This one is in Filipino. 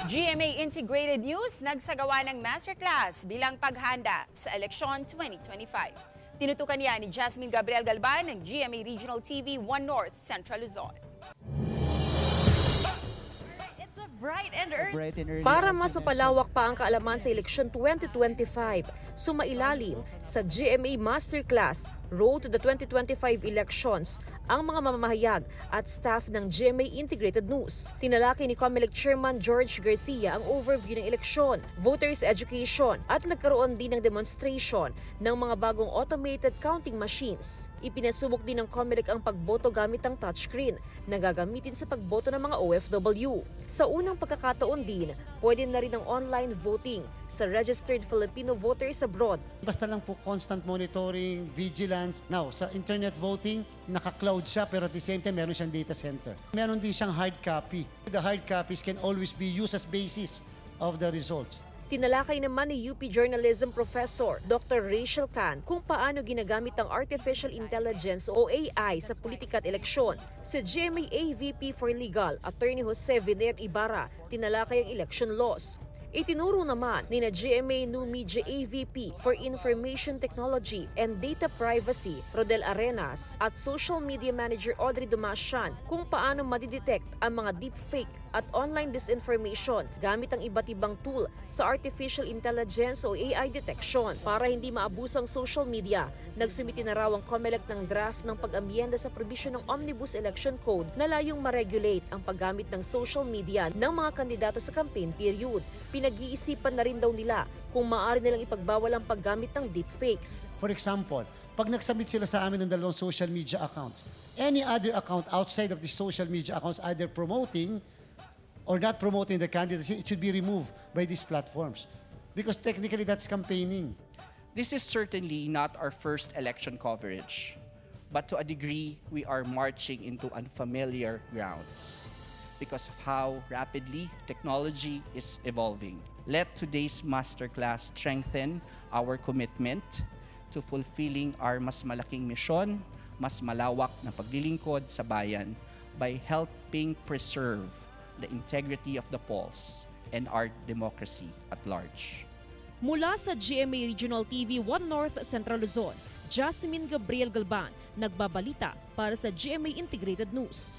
GMA Integrated News nagsagawa ng masterclass bilang paghanda sa eleksyon 2025. Tinutukan niya ni Jasmine Gabriel Galban ng GMA Regional TV 1 North Central Luzon. Para mas mapalawak pa ang kaalaman sa eleksyon 2025, sumailalim sa GMA Masterclass Road to the 2025 Elections ang mga mamamahayag at staff ng GMA Integrated News. Tinalaki ni COMELEC Chairman George Garcia ang overview ng eleksyon, voters education at nagkaroon din ng demonstration ng mga bagong automated counting machines. Ipinasubok din ng COMELEC ang pagboto gamit ang touchscreen na gagamitin sa pagboto ng mga OFW. Sa unang pagkakataon din, pwede na rin ang online voting sa registered Filipino voters abroad. Basta lang po constant monitoring, vigilance. Now, sa internet voting, naka-cloud siya pero at the same time meron siyang data center. Meron din siyang hard copy. The hard copies can always be used as basis of the results. Tinalakay naman ni UP Journalism Professor Dr. Rachel Can kung paano ginagamit ang Artificial Intelligence o AI sa politika at eleksyon. Sa GMA AVP for Legal, Attorney Jose Viner Ibarra, tinalakay ang election laws. Itinuro naman ni na GMA New Media AVP for Information Technology and Data Privacy, Rodel Arenas, at Social Media Manager Audrey Dumasian kung paano madidetect ang mga deepfake at online disinformation gamit ang iba't ibang tool sa Artificial Intelligence o AI detection. Para hindi maabuso ang social media, nagsumiti na raw ang COMELEC ng draft ng pag-amyenda sa provision ng Omnibus Election Code na layong ma-regulate ang paggamit ng social media ng mga kandidato sa campaign period. Pinag-iisipan na rin daw nila kung maaari nilang ipagbawal ang paggamit ng deepfakes. For example, pag nagsubmit sila sa amin ng dalawang social media accounts, any other account outside of the social media accounts either promoting or not promoting the candidacy, it should be removed by these platforms. Because technically that's campaigning. This is certainly not our first election coverage, but to a degree, we are marching into unfamiliar grounds because of how rapidly technology is evolving. Let today's masterclass strengthen our commitment to fulfilling our mas malaking misyon, mas malawak na paglilingkod sa bayan by helping preserve the integrity of the polls and our democracy at large. Mula sa GMA Regional TV 1 North Central Luzon, Jasmine Gabriel Galban, nagbabalita para sa GMA Integrated News.